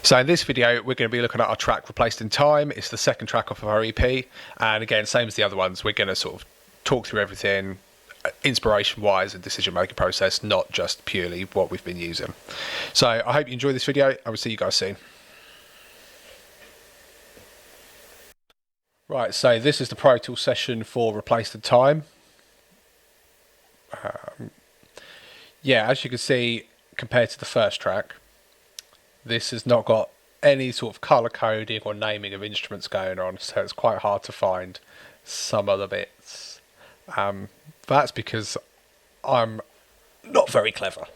So in this video, we're going to be looking at our track Replaced in Time. It's the second track off of our EP. And again, same as the other ones, we're going to sort of talk through everything inspiration-wise and decision-making process, not just purely what we've been using. So I hope you enjoy this video. I will see you guys soon. Right, so this is the Pro Tools session for Replaced in Time. Yeah, as you can see, compared to the first track, this has not got any sort of colour coding or naming of instruments going on, so it's quite hard to find some other bits. That's because I'm not very clever.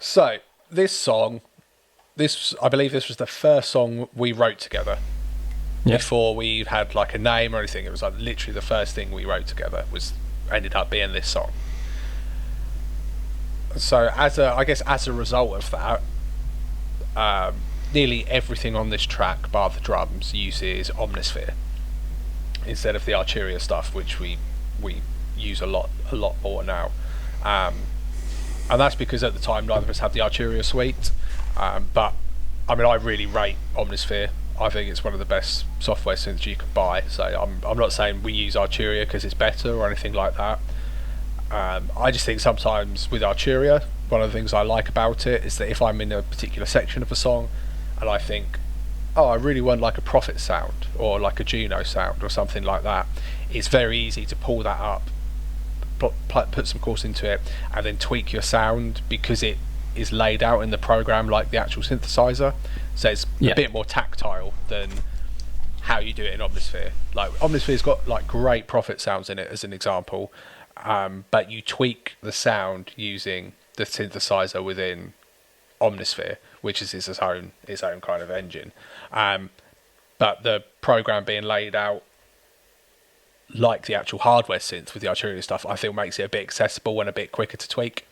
So this song, I believe this was the first song we wrote together. Yeah. Before we had like a name or anything. It was like literally the first thing we wrote together ended up being this song. So I guess as a result of that, nearly everything on this track, bar the drums, uses Omnisphere instead of the Arturia stuff, which we use a lot more now. And that's because at the time neither of us had the Arturia suite. But I mean, I really rate Omnisphere. I think it's one of the best software synths you can buy. So I'm not saying we use Arturia because it's better or anything like that. I just think sometimes with Arturia, one of the things I like about it is that if I'm in a particular section of a song and I think, oh, I really want like a Prophet sound or like a Juno sound or something like that, it's very easy to pull that up, put some chords into it, and then tweak your sound because it is laid out in the program like the actual synthesizer. So it's a bit more tactile than how you do it in Omnisphere. Like Omnisphere's got like great Prophet sounds in it as an example, but you tweak the sound using the synthesizer within Omnisphere, which is its own kind of engine. But the program being laid out like the actual hardware synth with the Arturia stuff, I think makes it a bit accessible and a bit quicker to tweak.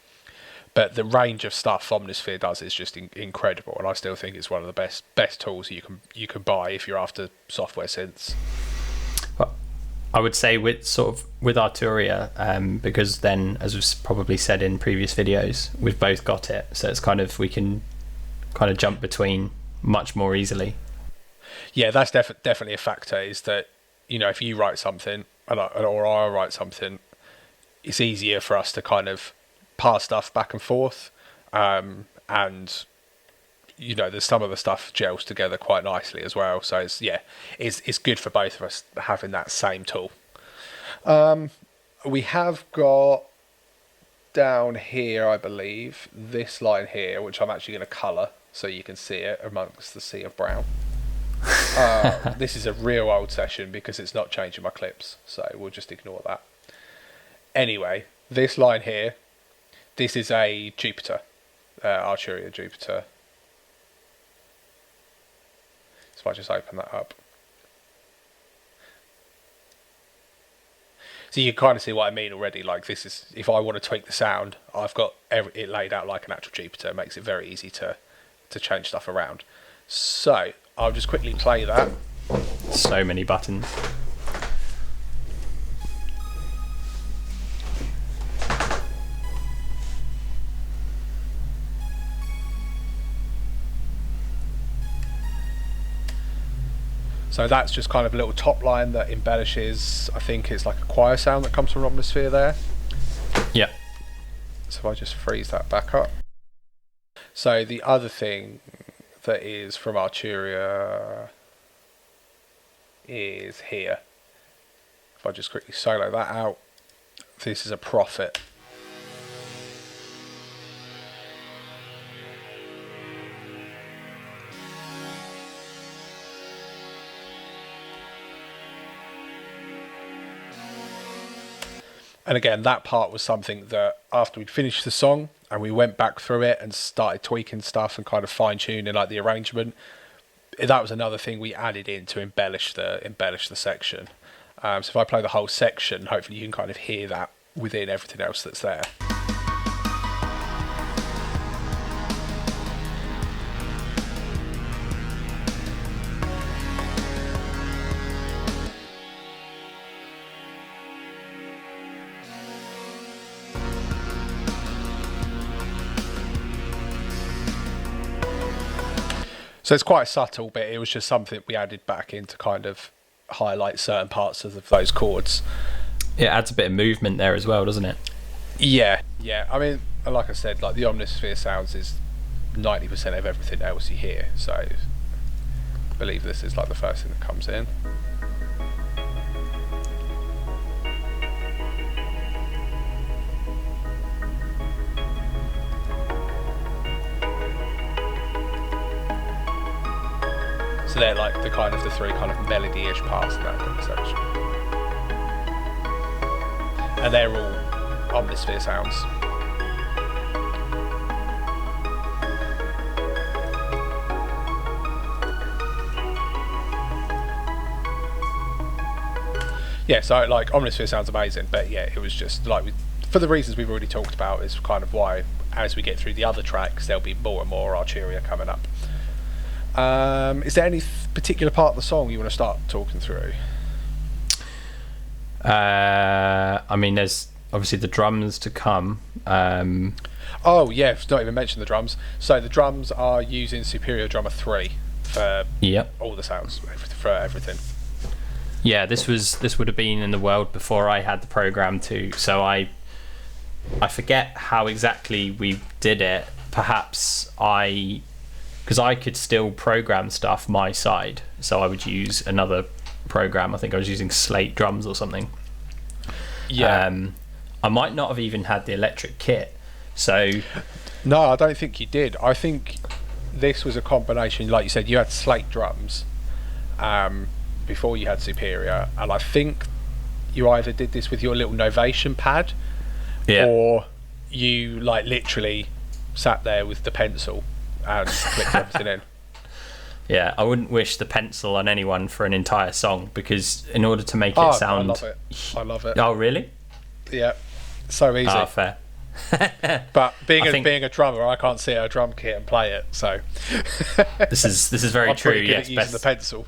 But the range of stuff Omnisphere does is just incredible, and I still think it's one of the best tools you can buy if you're after software synths. I would say with Arturia, because then, as we've probably said in previous videos, we've both got it, so it's kind of we can kind of jump between much more easily. Yeah, that's definitely a factor. Is that, you know, if you write something or I write something, it's easier for us to kind of pass stuff back and forth, and you know, there's some of the stuff gels together quite nicely as well. So it's good for both of us having that same tool. We have got down here, I believe, this line here, which I'm actually going to colour so you can see it amongst the sea of brown. This is a real old session because it's not changing my clips, so we'll just ignore that. Anyway, this line here, this is a Jupiter, Arturia Jupiter. So if I just open that up. So you can kind of see what I mean already. Like this is, if I want to tweak the sound, I've got it laid out like an actual Jupiter. It makes it very easy to change stuff around. So I'll just quickly play that. So many buttons. So that's just kind of a little top line that embellishes, I think it's like a choir sound that comes from Omnisphere there. Yeah. So if I just freeze that back up. So the other thing that is from Arturia is here. If I just quickly solo that out, this is a Prophet. And again, that part was something that after we'd finished the song and we went back through it and started tweaking stuff and kind of fine-tuning like the arrangement, that was another thing we added in to embellish the section. So if I play the whole section, hopefully you can kind of hear that within everything else that's there. So it's quite subtle, but it was just something we added back in to kind of highlight certain parts of those chords. It adds a bit of movement there as well, doesn't it? Yeah. I mean, like I said, like the Omnisphere sounds is 90% of everything else you hear. So I believe this is like the first thing that comes in. So they're like the kind of the three kind of melody-ish parts of that kind of section. And they're all Omnisphere sounds. Yeah, so like Omnisphere sounds amazing, but yeah, it was just like, for the reasons we've already talked about, is kind of why as we get through the other tracks, there'll be more and more Arturia coming up. Is there any particular part of the song you want to start talking through? I mean, there's obviously the drums to come. Oh yeah, not even mentioned the drums. So the drums are using Superior Drummer 3 for all the sounds, for everything. Yeah, this would have been in the world before I had the program too. So I forget how exactly we did it. Perhaps because I could still program stuff my side, so I would use another program. I think I was using Slate Drums or something. Yeah. I might not have even had the electric kit. So no, I don't think you did. I think this was a combination, like you said, you had Slate Drums before you had Superior, and I think you either did this with your little Novation pad, or you like literally sat there with the pencil and clicked everything in. Yeah, I wouldn't wish the pencil on anyone for an entire song, because in order to make it sound... I love it. Oh, really? Yeah, so easy. Oh, fair. But being a drummer, I can't see a drum kit and play it, so... This is very true, pretty good at using the pencil.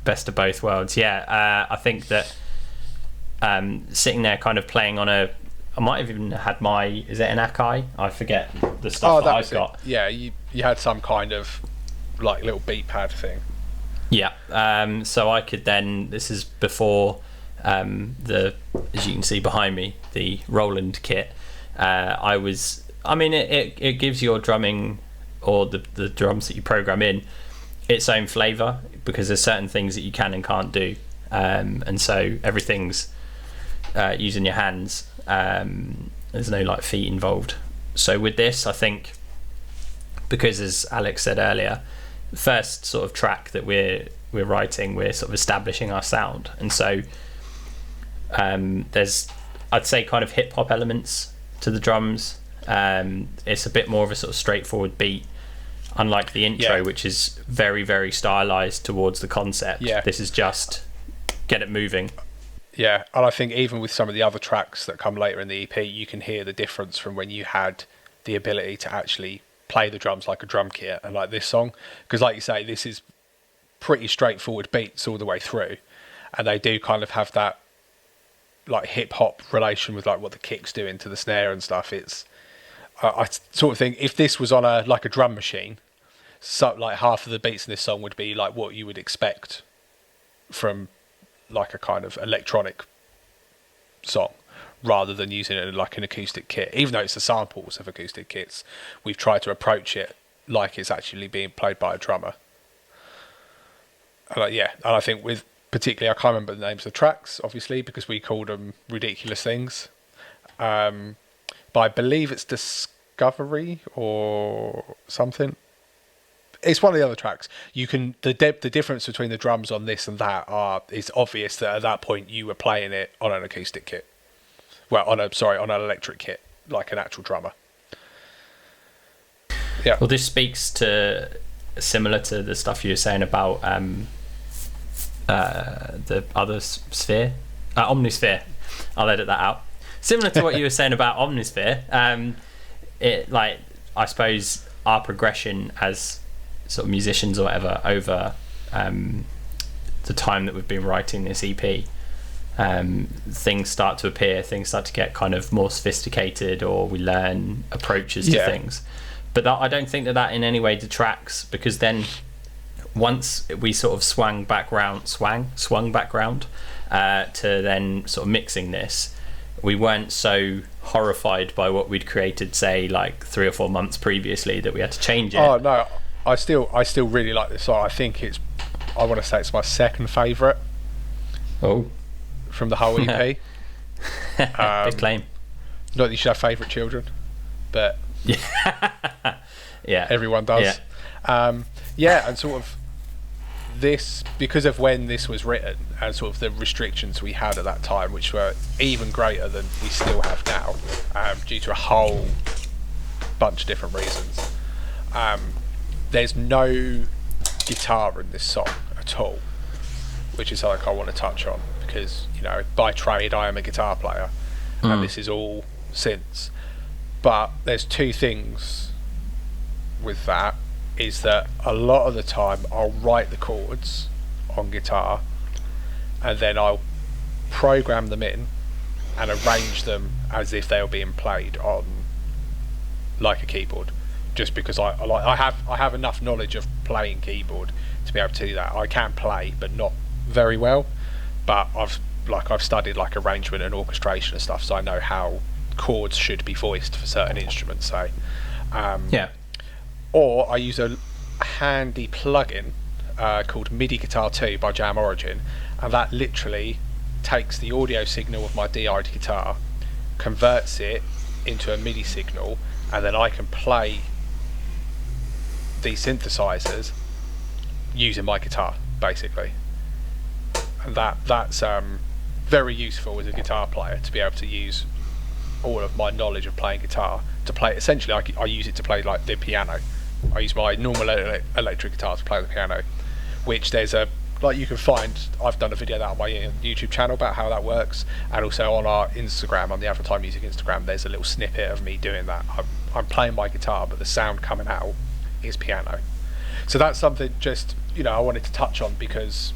Best of both worlds, yeah. I think that sitting there kind of playing on I might have even had is it an Akai? I forget the stuff that I've got. Yeah, you had some kind of like little beat pad thing. Yeah, so I could then, this is before as you can see behind me, the Roland kit. It gives your drumming, or the drums that you program in, its own flavour, because there's certain things that you can and can't do, and so everything's using your hands. There's no like feet involved. So with this, I think, because as Alex said earlier, the first sort of track that we're writing, we're sort of establishing our sound, and so there's, I'd say, kind of hip hop elements to the drums. It's a bit more of a sort of straightforward beat, unlike the intro, which is very, very stylized towards the concept. This is just get it moving. Yeah, and I think even with some of the other tracks that come later in the EP, you can hear the difference from when you had the ability to actually play the drums like a drum kit and like this song. Because like you say, this is pretty straightforward beats all the way through, and they do kind of have that like hip hop relation with like what the kick's doing to the snare and stuff. It's I sort of think if this was on a drum machine, so like half of the beats in this song would be like what you would expect from like a kind of electronic song, rather than using it like an acoustic kit. Even though it's the samples of acoustic kits, we've tried to approach it like it's actually being played by a drummer. And and I think with particularly, I can't remember the names of the tracks, obviously, because we called them ridiculous things. But I believe it's Discovery or something. It's one of the other tracks. You can the difference between the drums on this and that is obvious that at that point you were playing it on an acoustic kit. Well, on an electric kit, like an actual drummer. Yeah. Well, this speaks to, similar to the stuff you were saying about the other sphere, Omnisphere. I'll edit that out. Similar to what you were saying about Omnisphere, it, like, I suppose our progression as sort of musicians or whatever over the time that we've been writing this EP, things start to appear, things start to get kind of more sophisticated, or we learn approaches to things. But I don't think that in any way detracts, because then once we sort of swung back round to then sort of mixing this, we weren't so horrified by what we'd created, say, like 3 or 4 months previously, that we had to change it. Oh no, I still really like this song. I think I want to say it's my second favourite. Oh, from the whole EP. Big claim. Not that you should have favourite children, but yeah, everyone does. Yeah. And sort of this, because of when this was written and sort of the restrictions we had at that time, which were even greater than we still have now, due to a whole bunch of different reasons. There's no guitar in this song at all, which is something I want to touch on, because, you know, by trade I am a guitar player and this is all synths. But there's two things with that, is that a lot of the time I'll write the chords on guitar and then I'll program them in and arrange them as if they were being played on like a keyboard, just because I have enough knowledge of playing keyboard to be able to do that. I can play, but not very well, but I've studied like arrangement and orchestration and stuff, so I know how chords should be voiced for certain instruments, say. Or I use a handy plugin called MIDI Guitar 2 by Jam Origin, and that literally takes the audio signal of my DI'd guitar, converts it into a MIDI signal, and then I can play these synthesizers using my guitar, basically. And that's very useful as a guitar player, to be able to use all of my knowledge of playing guitar to play. Essentially, I use it to play like the piano. I use my normal electric guitar to play the piano, which you can find. I've done a video of that on my YouTube channel about how that works, and also on our Instagram, on the Avatar Music Instagram, there's a little snippet of me doing that. I'm playing my guitar, but the sound coming out is piano. So that's something just, you know, I wanted to touch on, because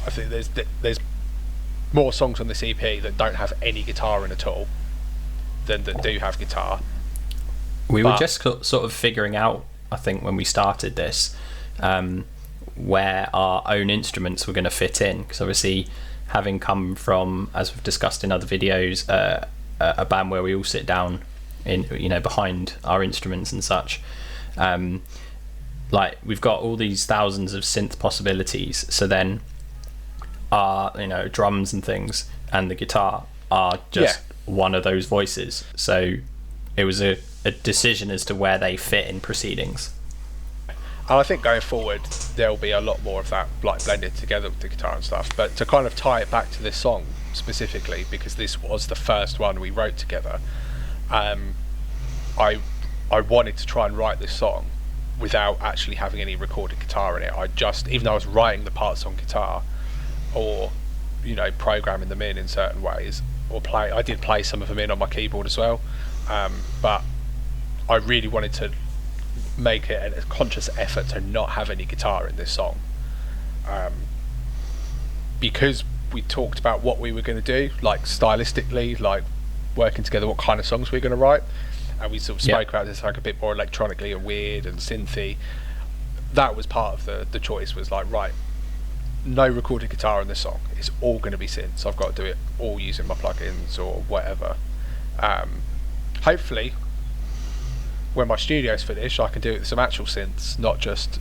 I think there's more songs on this EP that don't have any guitar in at all than that do have guitar. We were just sort of figuring out, I think, when we started this, where our own instruments were going to fit in, because obviously, having come from, as we've discussed in other videos, a band where we all sit down in, you know, behind our instruments and such, like, we've got all these thousands of synth possibilities, so then our, you know, drums and things and the guitar are just one of those voices. So it was a decision as to where they fit in proceedings. And I think going forward there'll be a lot more of that, like, blended together with the guitar and stuff. But to kind of tie it back to this song specifically, because this was the first one we wrote together, I wanted to try and write this song without actually having any recorded guitar in it. Even though I was writing the parts on guitar, or, you know, programming them in certain ways, or I did play some of them in on my keyboard as well, but I really wanted to make it a conscious effort to not have any guitar in this song, because we talked about what we were going to do, like stylistically, like working together, what kind of songs we were going to write, and we sort of spoke about this like a bit more electronically and weird and synthy. That was part of the choice, was like, right, no recorded guitar in this song, it's all going to be synth, so I've got to do it all using my plugins or whatever. Hopefully when my studio's finished I can do it with some actual synths, not just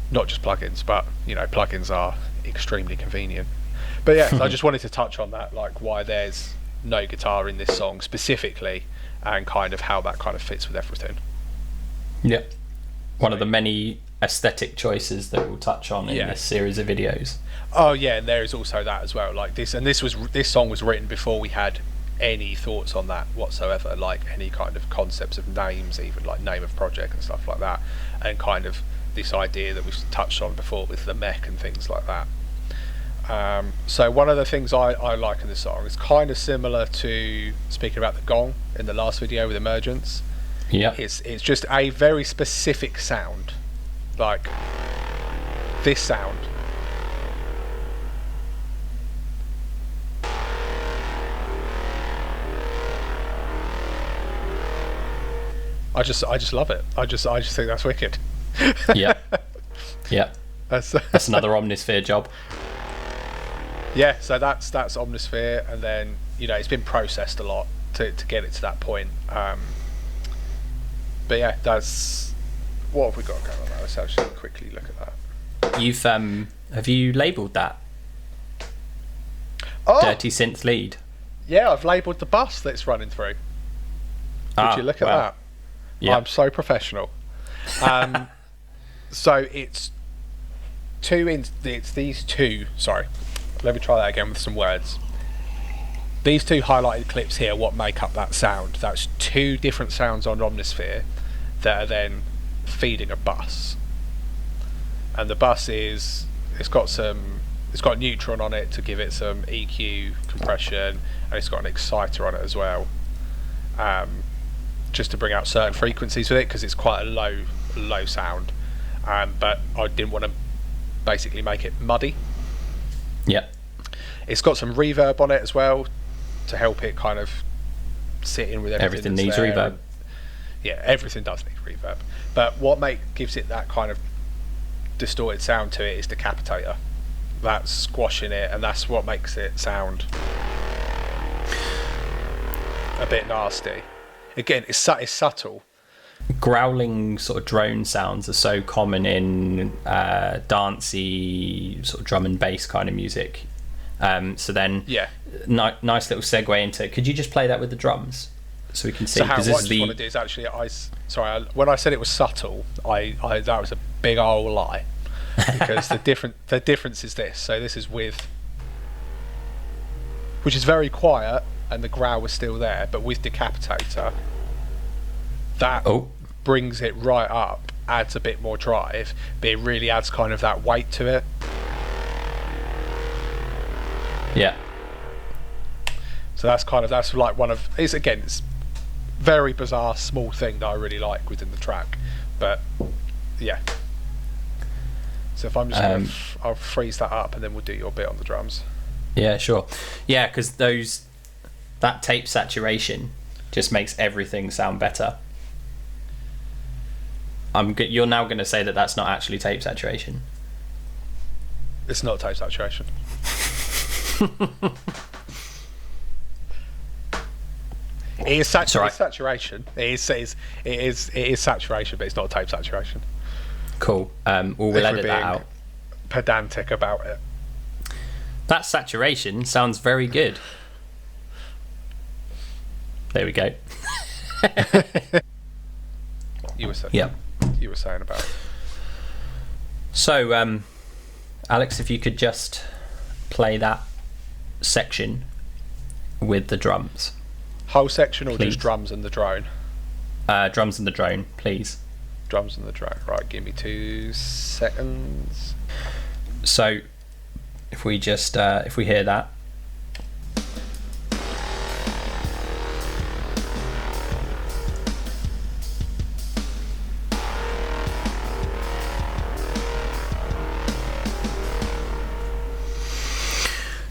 plugins, but, you know, plugins are extremely convenient. But yeah, so I just wanted to touch on that, like why there's no guitar in this song specifically, and kind of how that kind of fits with everything. Yeah, one of the many aesthetic choices that we'll touch on in this series of videos. Oh yeah, and there is also that as well, like this song was written before we had any thoughts on that whatsoever, like any kind of concepts of names, even like name of project and stuff like that, and kind of this idea that we've touched on before with the mech and things like that. So one of the things I like in this song is kind of similar to speaking about the gong in the last video with Emergence. Yeah, it's just a very specific sound, like this sound. I just love it. I just think that's wicked. Yep. Yep. That's another Omnisphere job. Yeah, so that's Omnisphere, and then it's been processed a lot to get it to that point. But yeah, that's what have we got going on now. Let's actually quickly look at that. You've have you labelled that? Oh, Dirty Synth Lead. Yeah, I've labelled the bus that's running through. Would you look at that? Yeah. I'm so professional. So it's these two. Sorry, let me try that again with some words. These two highlighted clips here, what make up that sound? That's two different sounds on Omnisphere that are then feeding a bus. And the bus it's got Neutron on it to give it some EQ, compression, and it's got an exciter on it as well, just to bring out certain frequencies with it, because it's quite a low sound. But I didn't want to basically make it muddy. Yeah. It's got some reverb on it as well to help it kind of sit in with everything. Everything needs reverb. Yeah, everything does need reverb. But what gives it that kind of distorted sound to it is Decapitator. That's squashing it, and that's what makes it sound a bit nasty. Again, it's subtle. Growling sort of drone sounds are so common in dancey sort of drum and bass kind of music. So then, nice little segue into. Could you just play that with the drums so we can see? So what I just want to do is actually, when I said it was subtle, that was a big old lie, because the difference is this. So this is which is very quiet, and the growl was still there, but with Decapitator, that brings it right up, adds a bit more drive, but it really adds kind of that weight to it. Yeah. So that's like one of it's very bizarre small thing that I really like within the track, but yeah. So if I'm just I'll freeze that up, and then we'll do your bit on the drums. Yeah, sure. Yeah, because that tape saturation just makes everything sound better. You're now going to say that that's not actually tape saturation. It's not tape saturation. It is saturation. It is saturation, but it's not tape saturation. Cool. We'll edit that out. Pedantic about it. That saturation sounds very good. There we go. You were saying. Yeah. You were saying about it. So, Alex, if you could just play that section with the drums. Whole section, or please. Just drums and the drone? Drums and the drone, please. Drums and the drone. Right, give me 2 seconds. So, if we hear that.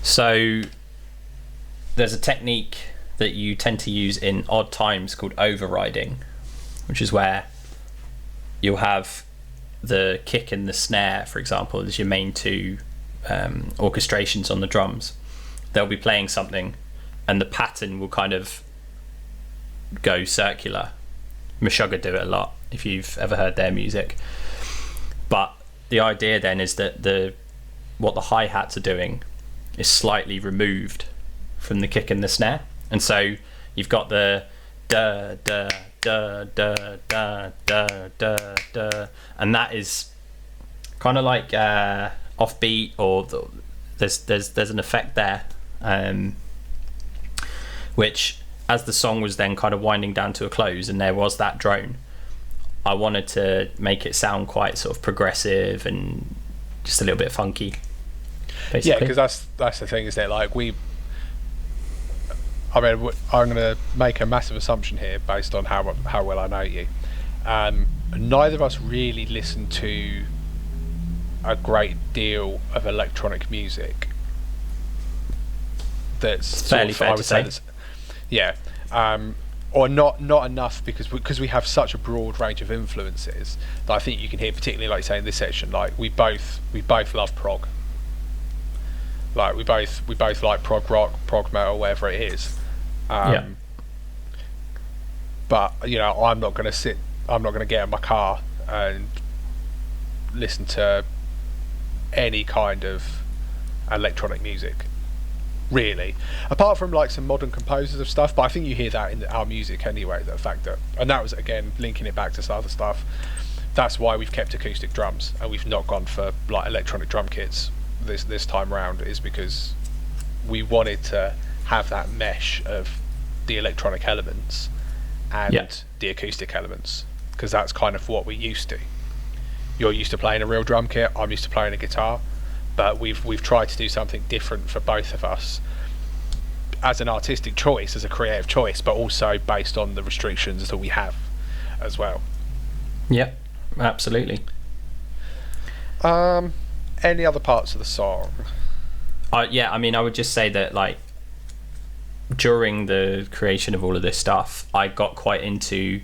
So there's a technique that you tend to use in odd times called overriding, which is where you'll have the kick and the snare, for example, as your main two orchestrations on the drums. They'll be playing something, and the pattern will kind of go circular. Meshuggah do it a lot, if you've ever heard their music. But the idea then is that what the hi-hats are doing is slightly removed from the kick and the snare, and so you've got the da da da da da da da da, and that is kind of like offbeat, or there's an effect there, which, as the song was then kind of winding down to a close and there was that drone, I wanted to make it sound quite sort of progressive and just a little bit funky, basically. Yeah, because that's the thing, isn't it? Like I'm going to make a massive assumption here based on how well I know you. Neither of us really listen to a great deal of electronic music. That's fairly fair to say. Yeah. or not enough, because we have such a broad range of influences that I think you can hear, particularly like say in this section, like we both love prog. Like we both like prog rock, prog metal, whatever it is. But I'm not going to get in my car and listen to any kind of electronic music, really, apart from like some modern composers of stuff. But I think you hear that in our music anyway, the fact that, and that was again linking it back to some other stuff, that's why we've kept acoustic drums and we've not gone for like electronic drum kits this time round, is because we wanted to have that mesh of the electronic elements and the acoustic elements, because that's kind of what we're used to. You're used to playing a real drum kit, I'm used to playing a guitar, but we've tried to do something different for both of us as an artistic choice, as a creative choice, but also based on the restrictions that we have as well. Yeah, absolutely. Any other parts of the song? Yeah, I mean, I would just say that like during the creation of all of this stuff, I got quite into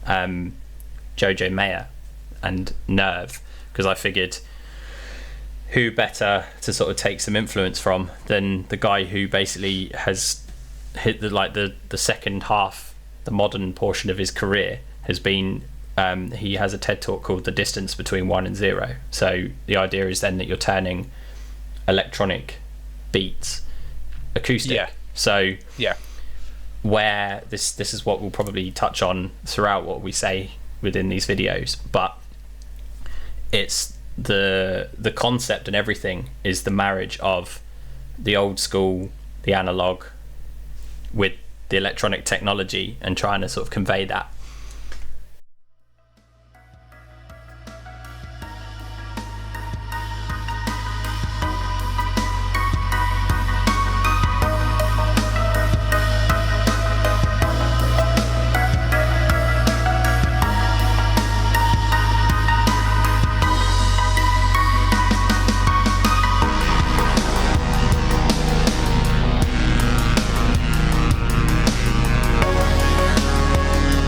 Jojo Mayer and Nerve, because I figured who better to sort of take some influence from than the guy who basically has hit the second half, the modern portion of his career has been he has a TED talk called The Distance Between 1 and 0. So the idea is then that you're turning electronic beats acoustic. So where this is what we'll probably touch on throughout what we say within these videos, but it's the concept and everything is the marriage of the old school, the analog, with the electronic technology, and trying to sort of convey that